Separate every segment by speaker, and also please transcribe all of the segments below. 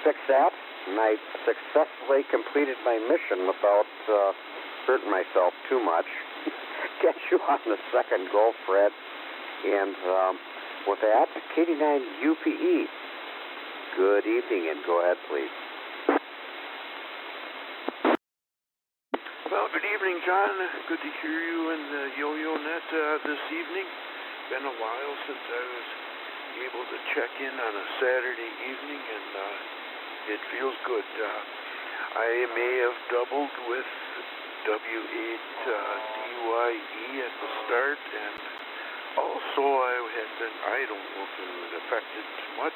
Speaker 1: fix that, and I successfully completed my mission without hurting myself too much. Catch you on the second go, Fred. And with that, KD9UPE. Good evening, and go ahead, please.
Speaker 2: Well, good evening, John. Good to hear you in the Yo-Yo Net this evening. Been a while since I was able to check in on a Saturday evening, and it feels good. I may have doubled with W8DYE at the start, and also I don't know if it was affected much,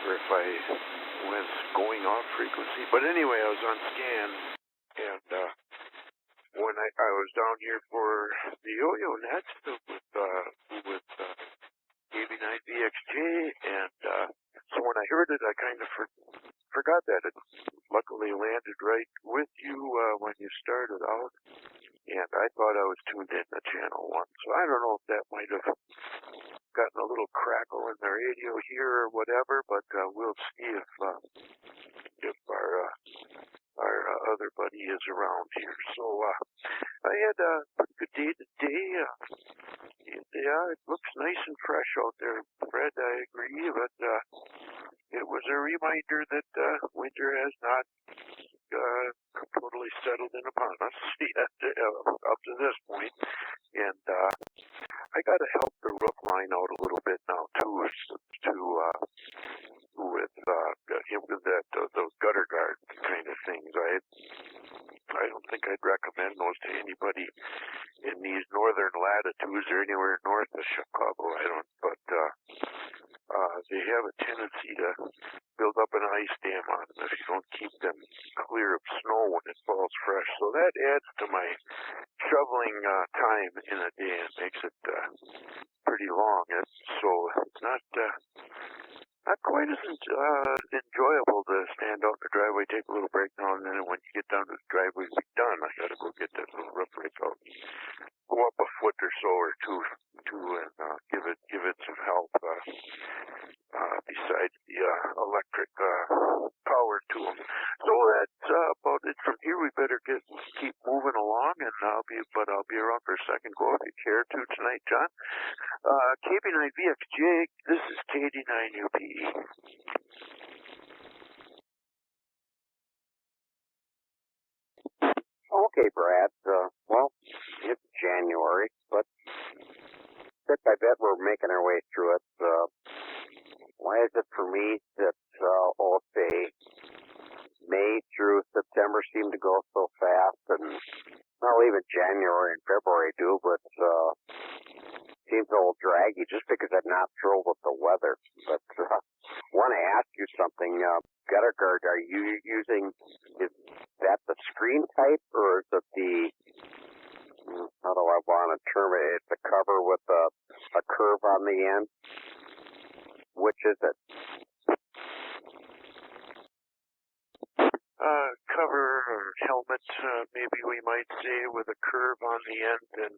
Speaker 2: or if I was going off frequency, but anyway, I was on scan, and when I was down here for the Yo-Yo Net with KB9VXJ, and so when I heard it, I kind of forgot that it luckily landed right with you when you started out, and I thought I was tuned in to channel 1, so I don't know if that might have gotten a little crackle in the radio here or whatever, but we'll see if our other buddy is around here. So I had a pretty good day today. Yeah, it looks nice and fresh out there, Fred. I agree, but it was a reminder that winter has not totally settled in upon us yet, up to this point. And I got to help the roof line out a little bit now too, with those gutter guard kind of things. I don't think I'd recommend those to anybody in these northern latitudes or anywhere north of Chicago. I don't, but they have a tendency to build up an ice dam on them if you don't keep them clear of snow when it falls fresh. So that adds to my shoveling time in a day and makes it pretty long. So it's not quite as enjoyable to stand out in the driveway, take a little break now and then, and when you get down to the driveway, it's done. I got to go get that little roof rake out, go up a foot or so or two, and give it some help. Besides the electric power to them. So that's about it from here. We better keep moving along, and I'll be around for a second go if you care to tonight, John. KB9VXJ, this is KD9UPE.
Speaker 1: Okay, Brad. Well, it's January, but bit by bit we're making our way through it. Why is it for me that, say, May through September seem to go so fast, and well, even January and February do, but seems a little draggy just because I'm not thrilled with the weather. But want to ask you something. Gutter guard, are you using, is that the screen type, or is it the, how do I want to term it? It's a cover with a curve on the end? Which is it?
Speaker 2: Cover or helmet, maybe we might say, with a curve on the end, and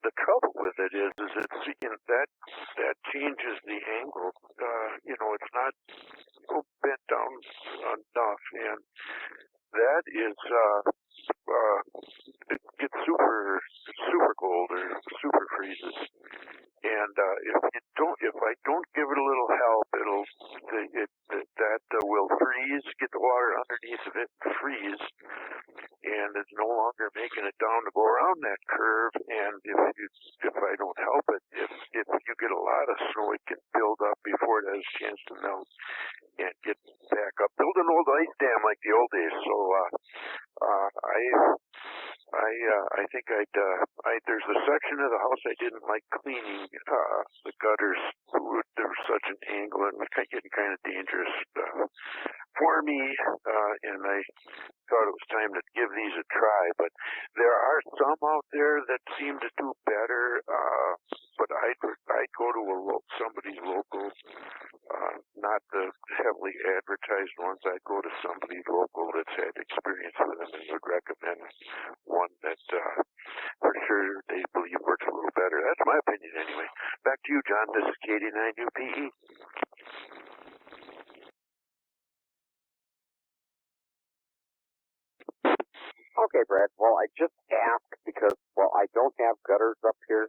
Speaker 2: the trouble with it is that changes the angle. It's not bent down enough, and that is it gets super cold or super freezes. And if I don't give it a little help, that will freeze, get the water underneath of it, freeze, and it's no longer making it down to go around that curve. And if I don't help it, if you get a lot of snow, it can build up before it has a chance to melt and get back up. Build an old ice dam like the old days. So I think there's a section of the house I didn't like cleaning, the gutters. There was such an angle, and it was getting kind of dangerous for me, and I thought it was time to give these a try. But there are some out there that seem to do better, but I'd go to somebody's local, not the heavily advertised ones. I'd go to somebody local that's had experience with them and would recommend one that for sure they believe works a little better. That's my opinion anyway. Back to you, John. This is KD9UPE.
Speaker 1: Okay, Brad. Well, I just asked because, well, I don't have gutters up here.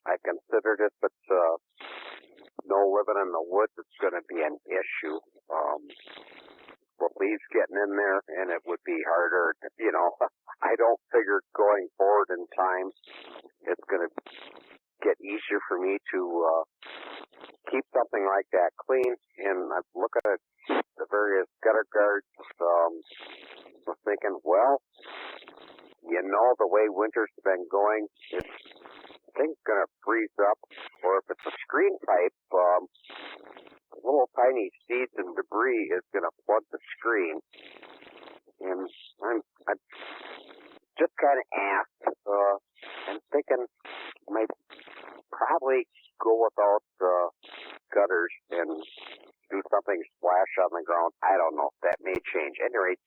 Speaker 1: I considered it, but living in the woods, it's going to be an issue. With leaves getting in there, and it would be harder. I don't figure going forward in time, it's going to get easier for me to keep something like that clean. And I'm looking at the various gutter guards. I'm thinking, well, the way winters have been going, it's things going to freeze up. Or if it's a screen pipe, little tiny seeds and debris is going to flood the screen. And I'm just kind of asked. I'm thinking I might probably go without gutters and do something splash on the ground. I don't know. That may change. At any rate,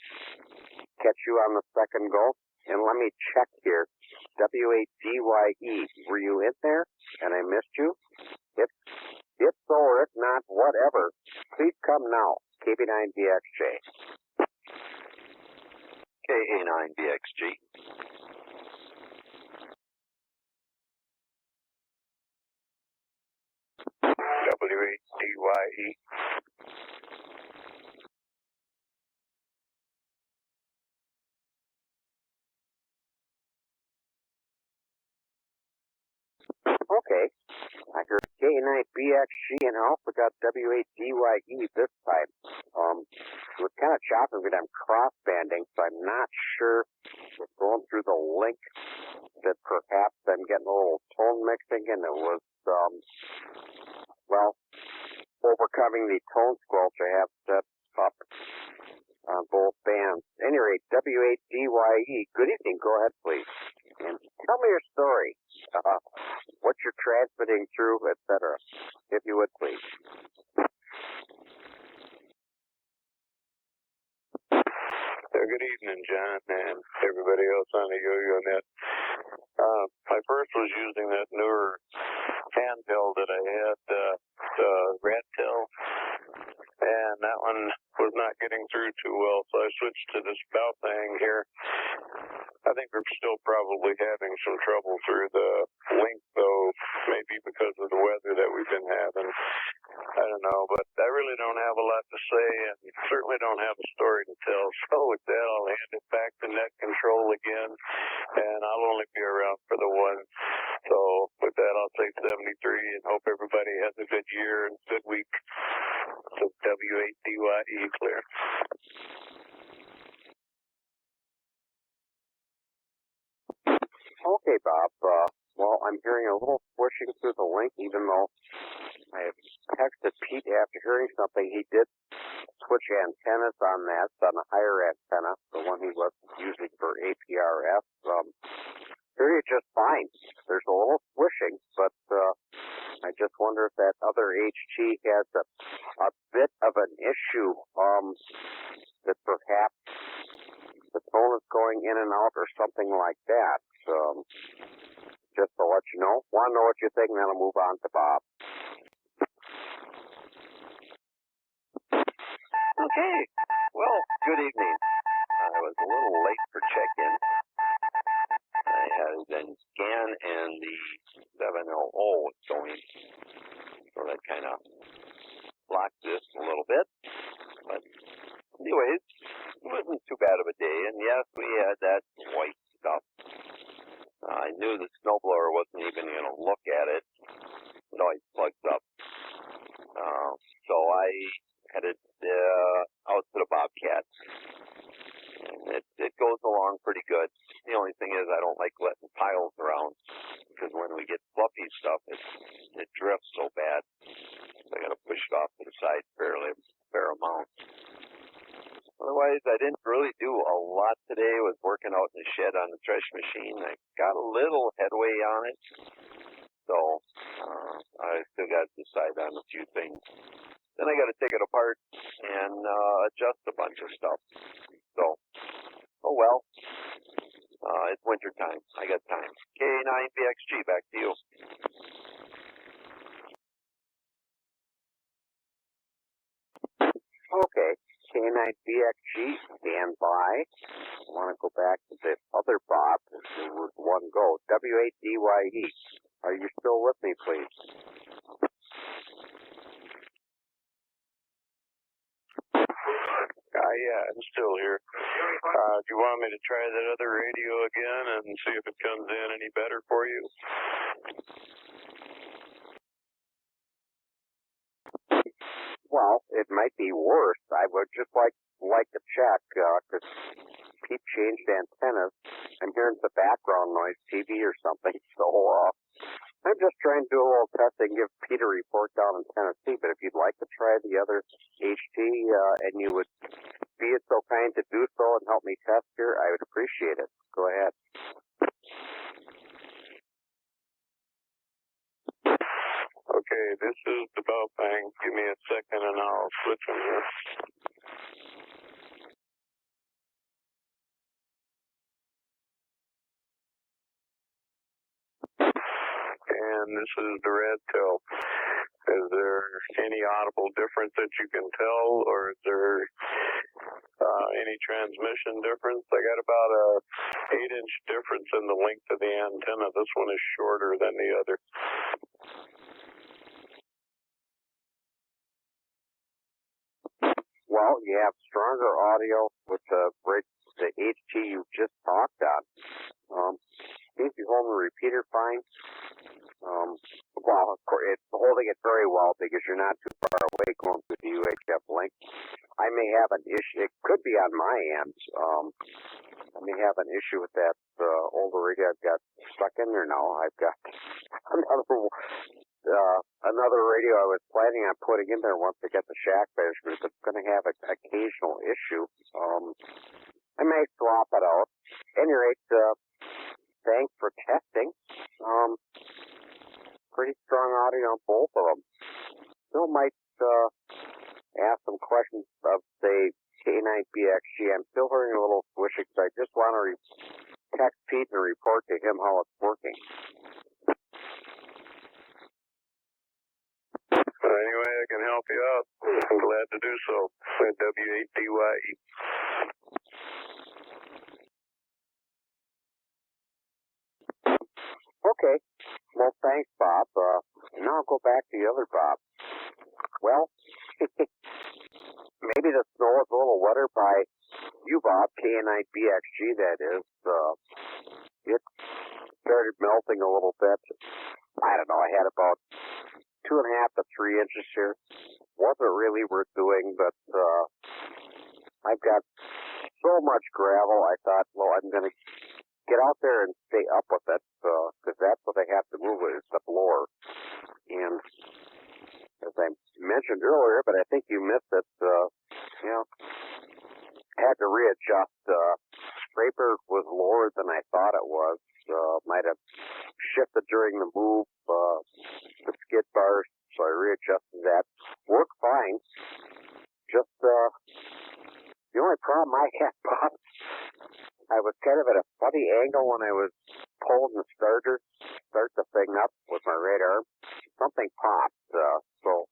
Speaker 1: catch you on the second go. And let me check here. WADYE. Were you in there? And I missed you? If so, or if not, whatever. Please come now. KB9BXJ.
Speaker 3: KA9BXG.
Speaker 2: WADYE.
Speaker 1: Okay. I heard K9BXG and I also got WADYE this time. It was kind of choppy, but I'm cross-banding, so I'm not sure if going through the link that perhaps I'm getting a little tone mixing, and it was, overcoming the tone squelch I have set up on both bands. At any rate, WADYE, good evening. Go ahead, please. And tell me your story, what you're transmitting through, etc., if you would, please.
Speaker 2: Good evening, John, and everybody else on the Yo-Yo Net. I first was using that newer handheld that I had, the Radtel, and that one was not getting through too well, so I switched to this Bow thing here. I think we're still probably having some trouble through the link, though, maybe because of the weather that we've been having. I don't know, but I really don't have a lot to say, and certainly don't have a story to tell. So with that, I'll hand it back to Net Control again, and I'll only be around for the one. So with that, I'll say 73, and hope everybody has a good year and good week. So WADYE clear.
Speaker 1: Okay, Bob. I'm hearing a little pushing through the link, even though I have texted Pete after hearing something. He did switch antennas on that, on a higher antenna, the one he was using for APRS. Hear you just fine. There's a little swishing, but I just wonder if that other HT has a bit of an issue, that perhaps the tone is going in and out or something like that. Just to let you know. Want to know what you think, and then I'll move on to Bob.
Speaker 3: Okay. Well, good evening. I was a little late for check-in. I had been scan and the 700 was going, so that kind of blocked this a little bit. But anyways, it wasn't too bad of a day. And yes, we had that white stuff. I knew the snowblower wasn't even going to look at it. It always plugs up. So I headed out to the Bobcat. And it goes along pretty good. The only thing is I don't like letting piles around, because when we get fluffy stuff, it drifts so bad. So I got to push it off to the side fair amount. Otherwise, I didn't really do a lot today. I was working out in the shed on the thresh machine. I got a little headway on it. So I still got to decide on a few things. Then I got to take it apart and adjust a bunch of stuff. So, oh well. It's winter time. I got time. K9BXG, back to you.
Speaker 1: Okay. K9 K9BXG, stand by. I want to go back to the other Bob. There was one go. W8DYE. Are you still with me, please?
Speaker 2: Yeah, I'm still here. Do you want me to try that other radio again and see if it comes in any better for you?
Speaker 1: Well, it might be worse. I would just like to check, because Pete changed antennas. I'm hearing the background noise, TV or something, so I'm just trying to do a little testing, give Pete a report down in Tennessee, but if you'd like to try the other HT, and you would be so kind to do so and help me test here, I would appreciate it. Go ahead.
Speaker 2: Okay, this is the bell thing. Give me a second and I'll switch them here. And this is the red tail. Is there any audible difference that you can tell, or is there any transmission difference? I got about a 8-inch difference in the length of the antenna. This one is shorter than the other.
Speaker 1: Well, you have stronger audio with the HT you just talked on. Seems to be holding the repeater fine. Well, of course, it's holding it very well because you're not too far away going through the UHF link. I may have an issue. It could be on my end. I may have an issue with that older radio I've got stuck in there now. I've got another radio I was planning on putting in there once I get the shack finished, but it's going to have an occasional issue. I may swap it out. At any rate, thanks for testing. Pretty strong audio on both of them. Still might ask some questions of, say, K9BXG. I'm still hearing a little swishing, so I just want to text Pete and report to him how it's working.
Speaker 2: Any way I can help you out, I'm glad to do so. W8DYE.
Speaker 1: Okay. Well, thanks, Bob. Now I'll go back to the other Bob. Well, maybe the snow is a little wetter by you, Bob, K9BXG, that is. It started melting a little bit. I don't know, I had about 2.5 to 3 inches here. Wasn't really worth doing, but I've got so much gravel, I thought, well, I'm going to get out there and stay up with it, because that's what they have to move with, is the blower. And as I mentioned earlier, but I think you missed it, had to readjust. Scraper was lower than I thought it was. Might have shifted during the move, the skid bars, so I readjusted that. Worked fine. Just, the only problem I had, Bob, I was kind of at a funny angle when I was pulling the start the thing up with my right arm. Something popped, so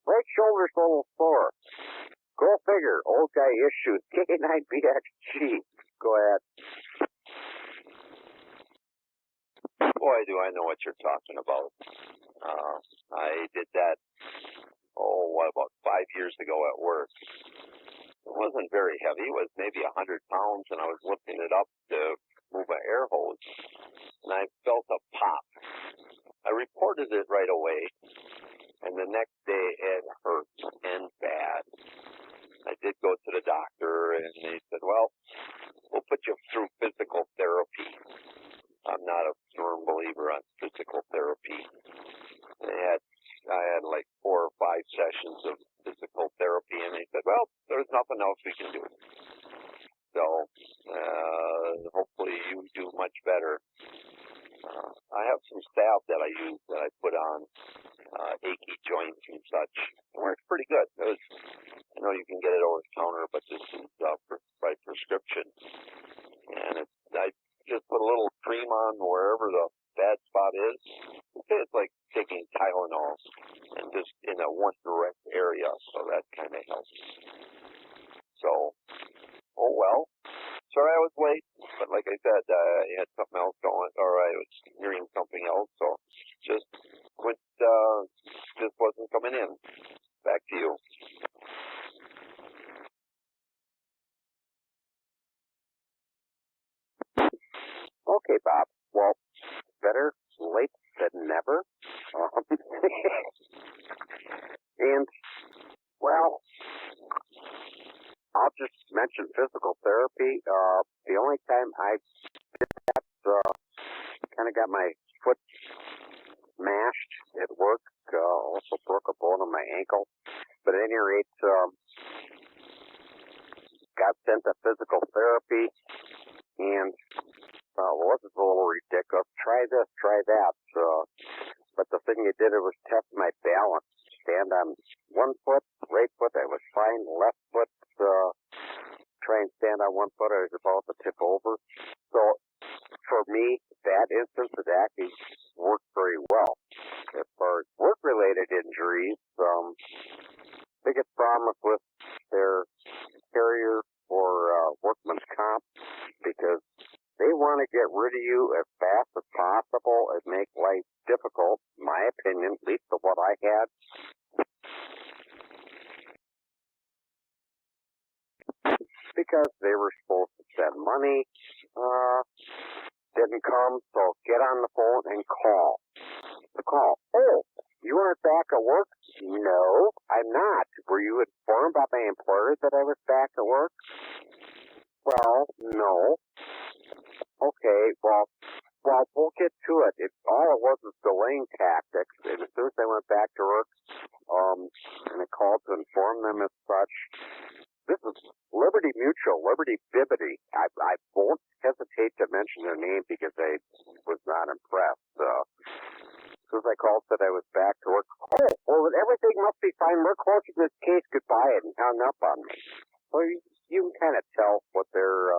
Speaker 1: right shoulder's a little sore. Go figure, old guy issues, K9BXG. Go ahead.
Speaker 3: Boy, do I know what you're talking about. I did that, about 5 years ago at work. It wasn't very heavy. It was maybe 100 pounds, and I was lifting it up to move an air hose, and I felt a pop. I reported it right away, and the next day it hurt and bad. I did go to the doctor, and they said, well, we'll put you through physical therapy. I'm not a firm believer on physical therapy. I had like 4 or 5 sessions of physical therapy, and they said, well, there's nothing else we can do. So hopefully you do much better. I have some salve that I use that I put on achy joints and such. It works pretty good. I know you can get it over the counter, but this is by prescription. And I just put a little cream on wherever the bad spot is. It's like taking Tylenol and just in a one direct area, so that kind of helps. So Oh, well. Sorry I was late, but like I said, I had something else going, or I was hearing something else, so just wasn't coming in. Back to you.
Speaker 1: Okay, Bob. Well, better late than never. And, well, I'll just mention physical therapy. The only time I kind of got my foot smashed at work, also broke a bone in my ankle. But at any rate, got sent to physical therapy, and well, this is a little ridiculous. Try this, try that. But the thing they did was test my balance. Stand on one foot, right foot, I was fine. Left foot, try and stand on one foot, I was about to tip over. So for me, that instance, it actually worked very well. As far as work-related injuries, biggest problem is with their carrier or workman's comp, because they want to get rid of you as fast as possible and make life difficult, in my opinion, at least of what I had. Because they were supposed to send money, didn't come, so get on the phone and call. Oh, you aren't back at work? No, I'm not. Were you informed by my employer that I was back at work? Well, no. Okay, well, we'll get to it. All it was delaying tactics, and as soon as I went back to work, and I called to inform them as such. This is Liberty Mutual, Liberty Bibbity. I won't hesitate to mention their name because I was not impressed. As soon as I called, said I was back to work. Oh, well, everything must be fine. We're closing this case. Goodbye, and hung up on me. Well, you can kind of tell what their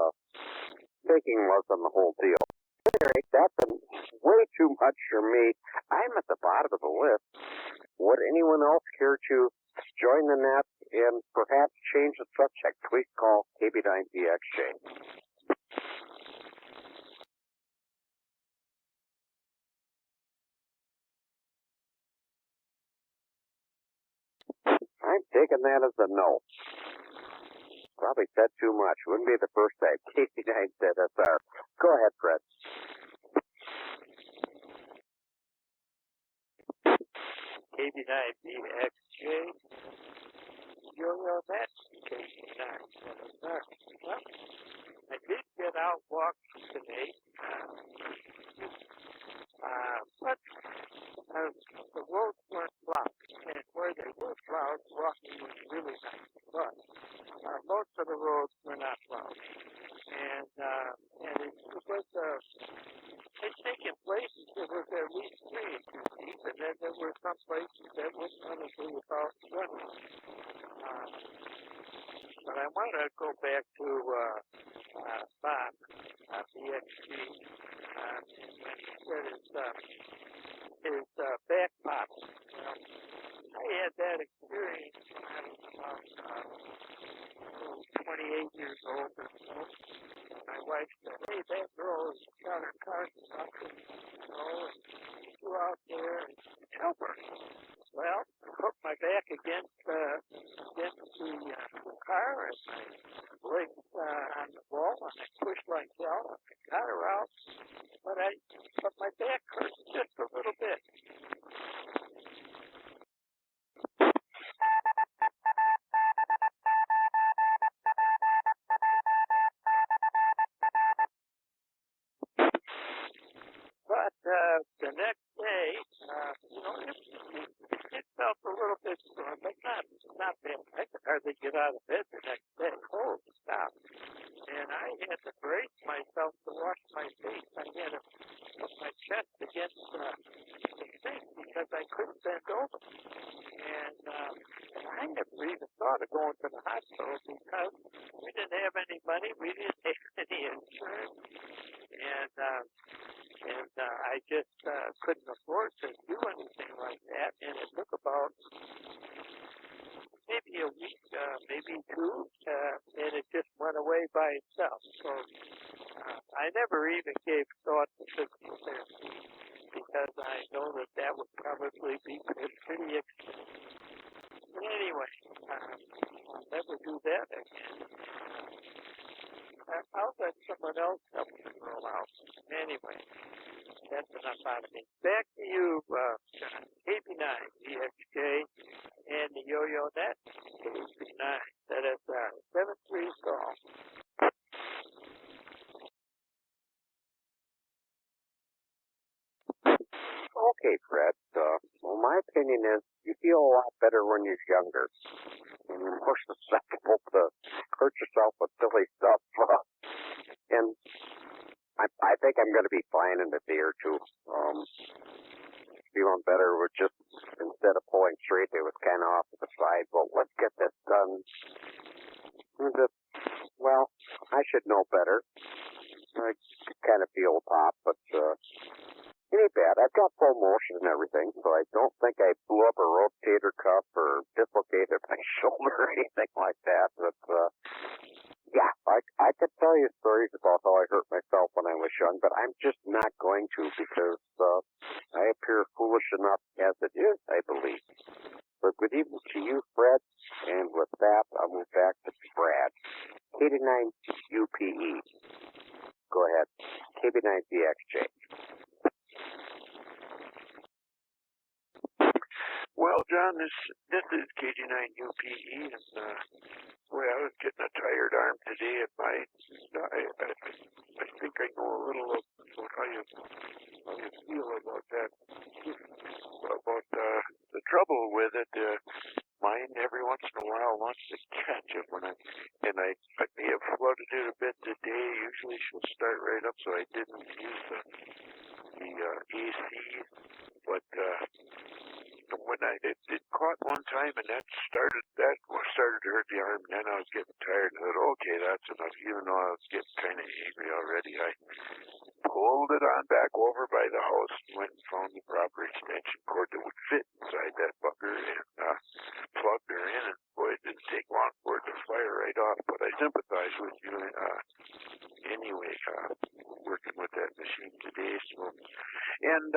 Speaker 1: thinking was on the whole deal. Anyway, that's way too much for me. I'm at the bottom of the list. Would anyone else care to join the net and perhaps change the subject? Please call KB9DXJ. I'm taking that as a no. Probably said too much. Wouldn't be the first time. KB9 said SR. Go ahead, Fred.
Speaker 4: KB9DXJ. You're that KB9 said SR. Well, I did get out walking today. But the roads weren't plowed, and where they were plowed, walking was really nice. But most of the roads were not plowed, and it was it's taking places that was at least 3 inches deep, and then there were some places that was honestly without running. But I want to go back to Bob, BXG, and when he said his back pops. I had that experience when I was about 28 years old or so. My wife said, hey, that girl has got her car stuck, and go out there and help her. Well, I hooked my back against the car, and my legs on the wall, and I pushed like hell, and I got her out, but my back hurt just a little bit. But the next day, it felt a little bit sore, but not bad. I could hardly get out of bed the next day. Oh, stop. And I had to brace myself to wash my face. I had to put my chest against the sink because I couldn't bend over. And I never even thought of going to the hospital because we didn't have any money. We didn't have any insurance. And I just couldn't afford to do anything like that. And it took about maybe a week, maybe 2, and it just went away by itself. So I never even gave thought to physical therapy because I know that would probably be pretty expensive. But anyway, I'll never do that again. I'll let someone else help me roll out. Anyway, that's enough out of me. Back to you, John. KB9, VXJ, and the Yo-Yo Net, KB9, ZSR, 7-3 call.
Speaker 1: Okay, Fred. Well, my opinion is you feel a lot better when you're younger. And you're more susceptible to hurt yourself with silly stuff. And I think I'm going to be fine in a day or two. Feeling better with just, instead of pulling straight, it was kind of off to the side. Well, let's get this done. And well, I should know better. I kind of feel pop, but any bad. I've got full motion and everything, so I don't think I blew up a rotator cuff or dislocated my shoulder or anything like that. But yeah, I could tell you stories about how I hurt myself when I was young, but I'm just not going to because I appear foolish enough as it is, I believe. But good evening to you, Fred, and with that, I'll move back to Brad. KB9UPE. Go ahead. KB9VXJ.
Speaker 2: Well, John, this is KG9UPE, and boy, I was getting a tired arm today. At my, I think I know a little about how you feel about that. About the trouble with it. Mine every once in a while wants to catch it when I may have flooded it a bit today. Usually she'll start right up, so I didn't use the AC, but when it caught one time, and that started to hurt the arm, and then I was getting tired, and I thought, okay, that's enough. Even though I was getting kind of angry already, I pulled it on back over by the house and went and found the proper extension cord that would fit inside that bugger and plugged her in, and boy, it didn't take long for it to fire right off. But I sympathize with you anyway, working with that machine today. So, and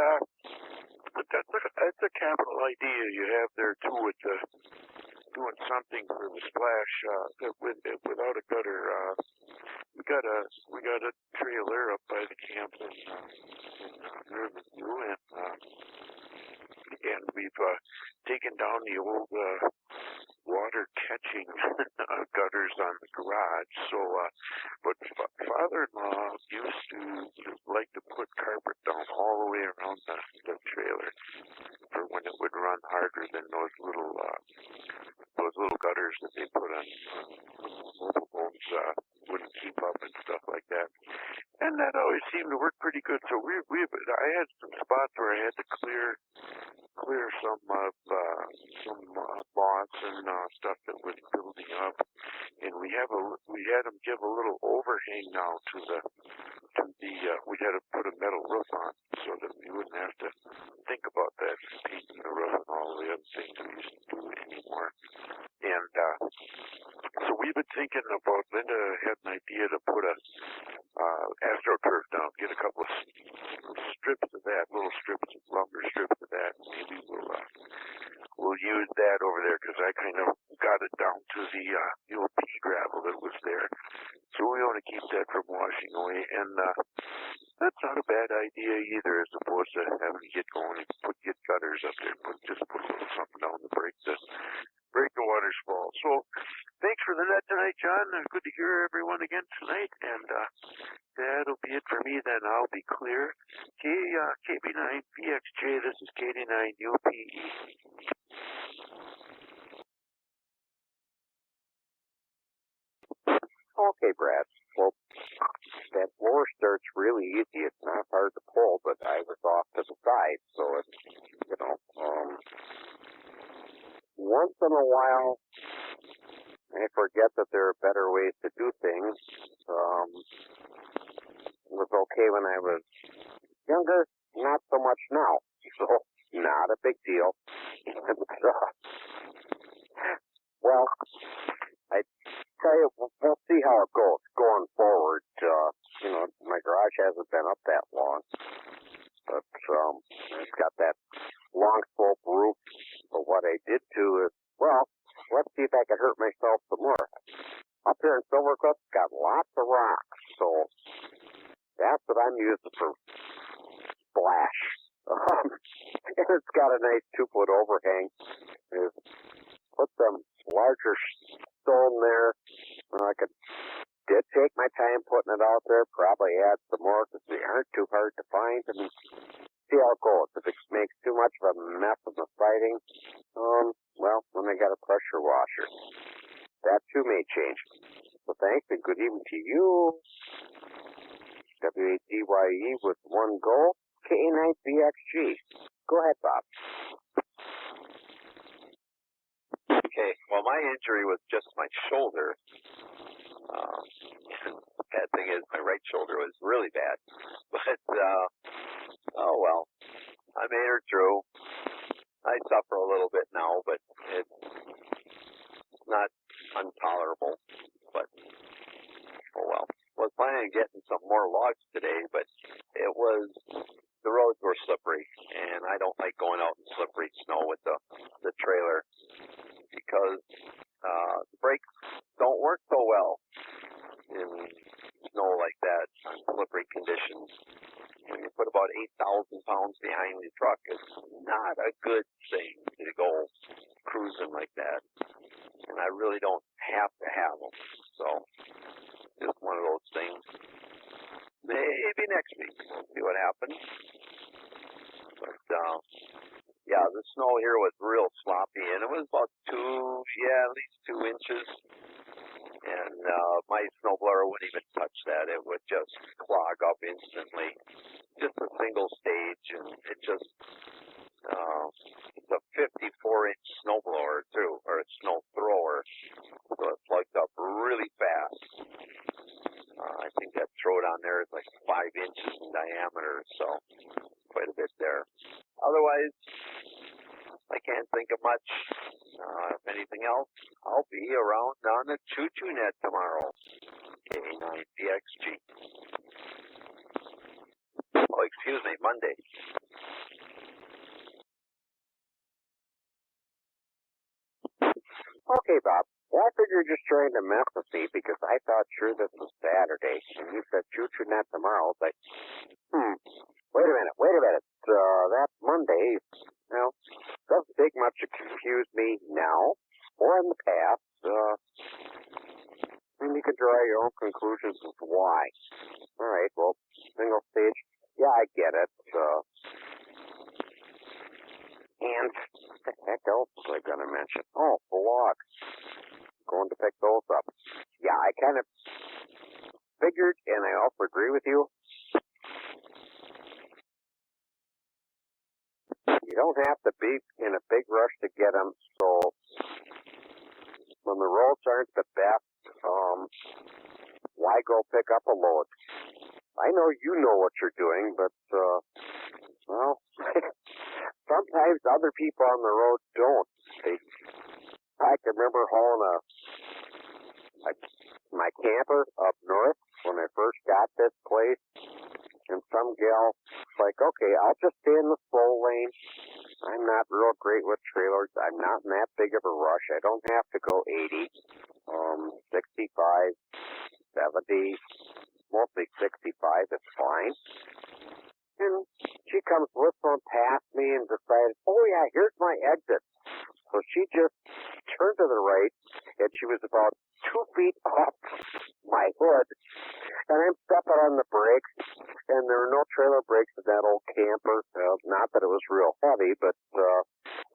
Speaker 2: but that's a capital idea you have there too, with doing something for the splash without a gutter. We got a trailer up by the camp in Riverview, and we've taken down the old water catching gutters on the garage. So, but father-in-law used to like to put carpet down all the way around the trailer for when it would run harder than those little gutters that they put on mobile homes wouldn't keep up and stuff like that. And that always seemed to work pretty good. So I had some spots where I had to clear some of moss and stuff that was building up, and we had them give a little overhang now to the we had to put a metal roof on so that we wouldn't have to think about that, painting the roof and all the other things we used to do anymore. And so we've been thinking about, Linda had an idea to put a AstroTurf down, get a couple of strips of that, little strips of lumber strips of that, and maybe we'll use that over there, because I kind of got it down to the old pea gravel that was there. So we want to keep that from washing away, and that's not a bad idea either, as opposed to having to get going and get gutters up there, just put a little something down to break the water's fall. So thanks for the net tonight, John. Good to hear everyone again tonight, and that'll be it for me then. I'll be clear. KB9VXJ, this is KD9UPE.
Speaker 1: Okay, Brad. Well, that blower starts really easy. It's not hard to pull, but I was off to the side, so it's, once in a while, I forget that there are better ways to do things. It was okay when I was younger, not so much now. So, not a big deal. Well, I tell you, we'll see how it goes going forward. My garage hasn't been up that long, but it's got that long slope roof. But what I did do is, well, let's see if I can hurt myself some more. Up here in Silver Cliff, got lots of rocks, so that's what I'm using for splash. And it's got a nice 2-foot overhang. Put some larger stone there. I did take my time putting it out there. Probably add some more because they aren't too hard to find. And see how it goes. If it makes too much of a mess of the siding, well, then I got a pressure washer. That too may change. So thanks and good evening to you. WADYE with one goal. KA9BXG. Go ahead, Bob.
Speaker 3: Okay, well, my injury was just my shoulder. Bad thing is my right shoulder was really bad. But, oh well, I made her through. I suffer a little bit now, but it's not intolerable. But, oh well. I was planning on getting some more logs today, but the roads were slippery, and I don't like going out in slippery snow with the trailer because the brakes don't work so well in snow like that on slippery conditions. When you put about 8,000 pounds behind the truck, it's not a good thing to go cruising like that. And I really don't have to have them. So, just one of those things. Maybe next week we'll see what happens. But, yeah, the snow here was real sloppy, and it was about at least 2 inches. And my snowblower wouldn't even touch that. It would just clog up instantly. Just a single stage, and it just, it's a 54-inch snowblower, too, or a snow thrower. So it plugged up really fast. I think that throw down there is like 5 inches in diameter, so quite a bit there. Otherwise, I can't think of much. If anything else, I'll be around on the Choo-Choo Net tomorrow. KA9BXG. Oh, excuse me, Monday.
Speaker 1: Okay, Bob. Well, I figured you're just trying to mess with me because I thought sure this was Saturday, and you said Choo-Choo Net tomorrow. I was like, wait a minute. That's Monday. Now, doesn't take much to confuse me now or in the past. And you can draw your own conclusions as to why. All right, well, single stage. Yeah, I get it. And what the heck else was I going to mention? Oh, the logs. Going to pick those up. Yeah, I kind of figured, and I also agree with you. You don't have to be in a big rush to get them, so when the roads aren't the best, why go pick up a load? I know you know what you're doing, but, well, sometimes other people on the road don't. I can remember hauling my camper up north when I first got this place, and some gal was like, okay, I'll just stay in the slow lane. I'm not real great with trailers. I'm not in that big of a rush. I don't have to go 80, 65, 70, mostly 65 is fine. And she comes whistling past me and decided, oh yeah, here's my exit. So she just turned to the right, and she was about 2 feet off my hood, and I'm stepping on the brakes, and there were no trailer brakes in that old camper. Not that it was real heavy, but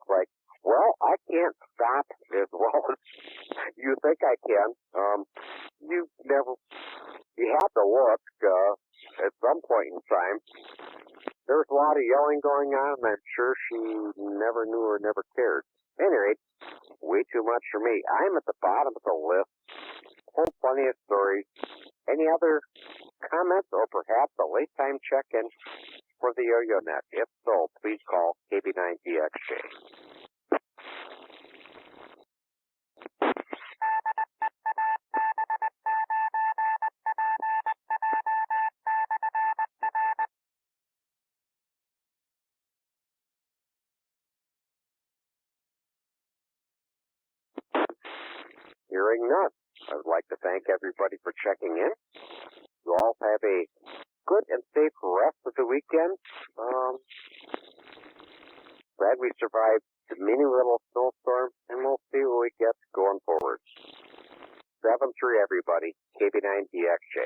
Speaker 1: like, well, I can't stop as well as you think I can. You have to look at some point in time. There was a lot of yelling going on, and I'm sure she never knew or never cared. At any rate, way too much for me. I'm at the bottom of the list. Whole plenty of stories. Any other comments or perhaps a late time check-in for the Yo-Yo Net? If so, please call KB9DXJ. Hearing none, I would like to thank everybody for checking in. You all have a good and safe rest of the weekend. Glad we survived the mini little snowstorm, and we'll see what we get going forward. 7-3, everybody. KB9DXJ.